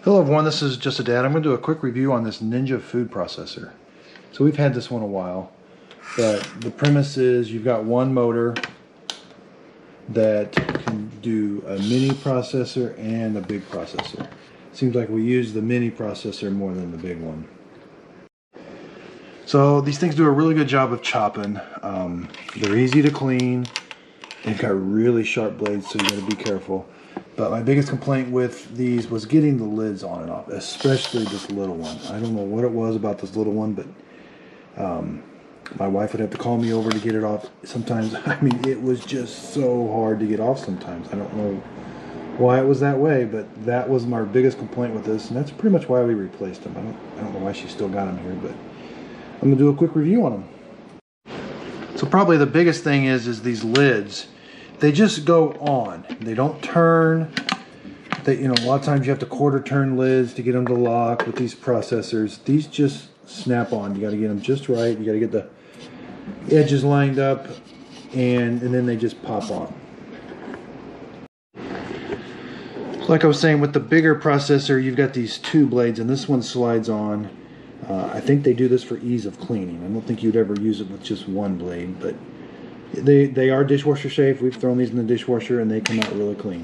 Hello everyone, this is Just a Dad. I'm going to do a quick review on this Ninja food processor. So we've had this one a while, but the premise is you've got one motor that can do a mini processor and a big processor. Seems like we use the mini processor more than the big one. So these things do a really good job of chopping. They're easy to clean. They've got really sharp blades, so you got to be careful. But my biggest complaint with these was getting the lids on and off, especially this little one. I don't know what it was about this little one, but my wife would have to call me over to get it off. Sometimes, I mean, it was just so hard to get off sometimes. I don't know why it was that way, but that was my biggest complaint with this, and that's pretty much why we replaced them. I don't know why she still got them here, but I'm going to do a quick review on them. So probably the biggest thing is these lids. They just go on. They don't turn. A lot of times you have to quarter turn lids to get them to lock with these processors. These just snap on. You got to get them just right. You got to get the edges lined up, and then they just pop on. Like I was saying, with the bigger processor, you've got these two blades, and this one slides on. I think they do this for ease of cleaning. I don't think you'd ever use it with just one blade, but they are dishwasher safe. We've thrown these in the dishwasher and they come out really clean.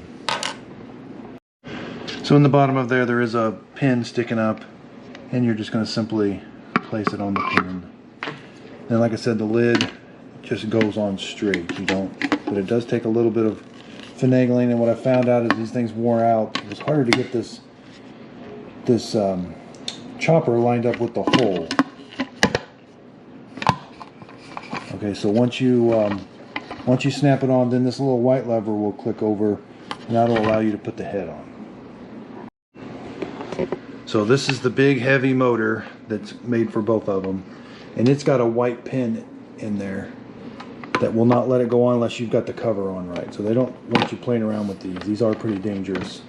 So in the bottom of there is a pin sticking up, and you're just going to simply place it on the pin. And like I said, the lid just goes on straight. But it does take a little bit of finagling, and what I found out is these things wore out. It was harder to get this chopper lined up with the hole. Okay, so once you snap it on, then this little white lever will click over, and that'll allow you to put the head on. So this is the big heavy motor that's made for both of them, and it's got a white pin in there that will not let it go on unless you've got the cover on right. So they don't want you playing around with these. These are pretty dangerous.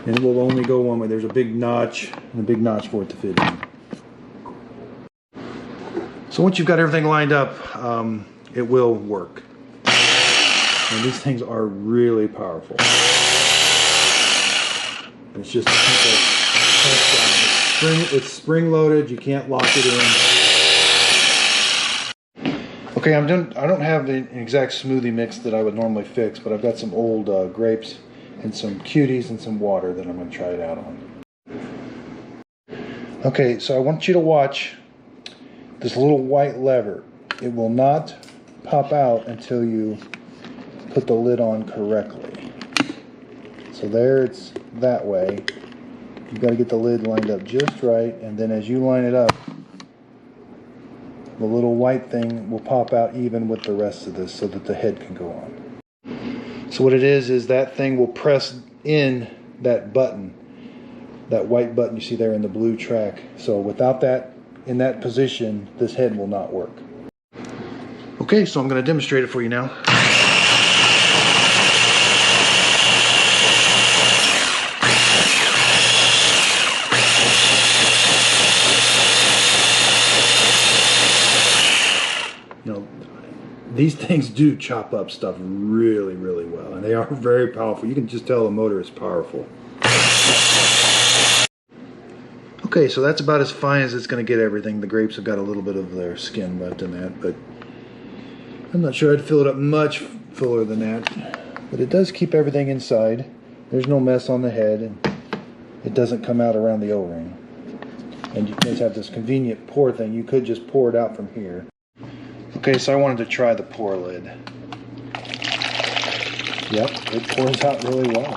And it will only go one way. There's a big notch, and a big notch for it to fit in. So once you've got everything lined up, it will work. And these things are really powerful. It's just a simple test job. It's spring loaded. You can't lock it in. Okay, I don't have the exact smoothie mix that I would normally fix, but I've got some old grapes and some cuties and some water that I'm going to try it out on. Okay, so I want you to watch this little white lever. It will not pop out until you put the lid on correctly. So there, it's that way. You've got to get the lid lined up just right, and then as you line it up, the little white thing will pop out even with the rest of this so that the head can go on. So what it is that thing will press in that button, that white button you see there in the blue track. So without that in that position, this head will not work. Okay, so I'm going to demonstrate it for you now. These things do chop up stuff really, really well, and they are very powerful. You can just tell the motor is powerful. Okay, so that's about as fine as it's going to get everything. The grapes have got a little bit of their skin left in that, but I'm not sure I'd fill it up much fuller than that. But it does keep everything inside. There's no mess on the head, and it doesn't come out around the O-ring. And you guys have this convenient pour thing. You could just pour it out from here. Okay, so I wanted to try the pour lid. Yep, it pours out really well.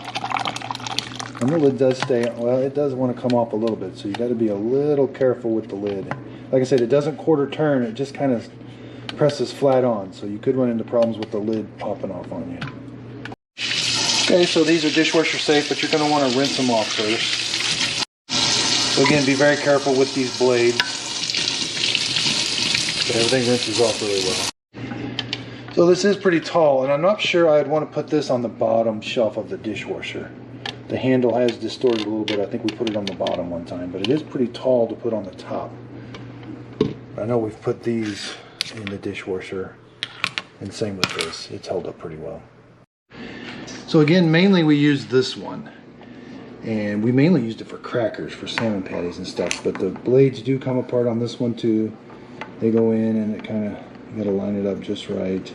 And the lid does stay, well, it does want to come off a little bit, so you got to be a little careful with the lid. Like I said, it doesn't quarter turn, it just kind of presses flat on, so you could run into problems with the lid popping off on you. Okay, so these are dishwasher safe, but you're going to want to rinse them off first. So again, be very careful with these blades. But everything rinses off really well. So this is pretty tall, and I'm not sure I'd want to put this on the bottom shelf of the dishwasher. The handle has distorted a little bit. I think we put it on the bottom one time, but it is pretty tall to put on the top. I know we've put these in the dishwasher, and same with this. It's held up pretty well. So again, mainly we use this one. And we mainly used it for crackers, for salmon patties and stuff. But the blades do come apart on this one too. They go in and it kind of, you gotta line it up just right.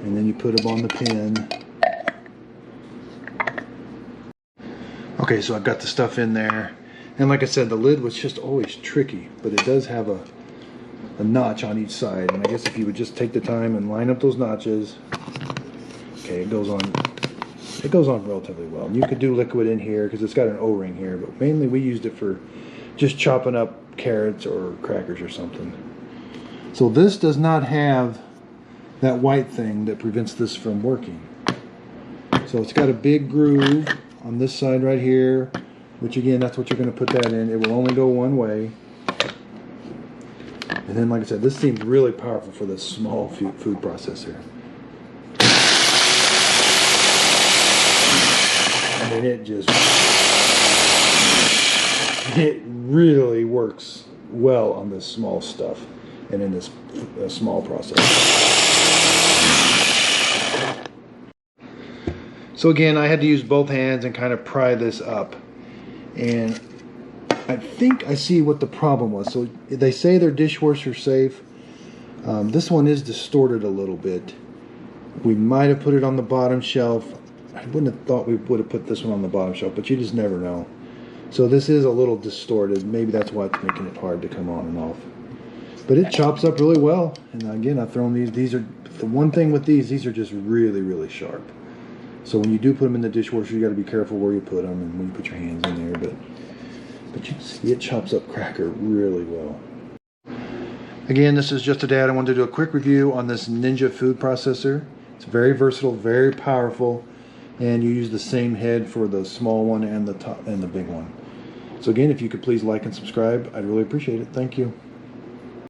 And then you put them on the pin. Okay, so I've got the stuff in there. And like I said, the lid was just always tricky, but it does have a notch on each side. And I guess if you would just take the time and line up those notches, okay, it goes on relatively well. And you could do liquid in here because it's got an O-ring here, but mainly we used it for just chopping up carrots or crackers or something. So this does not have that white thing that prevents this from working. So it's got a big groove on this side right here, which again, that's what you're going to put that in. It will only go one way. And then, like I said, this seems really powerful for this small food processor. I mean, it really works well on this small stuff and in this small processor. So again, I had to use both hands and kind of pry this up. And I think I see what the problem was. So they say they're dishwasher safe. This one is distorted a little bit. We might have put it on the bottom shelf. I wouldn't have thought we would have put this one on the bottom shelf, but you just never know. So this is a little distorted. Maybe that's why it's making it hard to come on and off. But it chops up really well. And again, I've thrown these. These are the one thing with these are just really, really sharp. So when you do put them in the dishwasher, you got to be careful where you put them and when you put your hands in there. But you can see it chops up cracker really well. Again, this is just a dad. I wanted to do a quick review on this Ninja food processor. It's very versatile, very powerful, and you use the same head for the small one and the top and the big one. So again, if you could please like and subscribe, I'd really appreciate it. Thank you.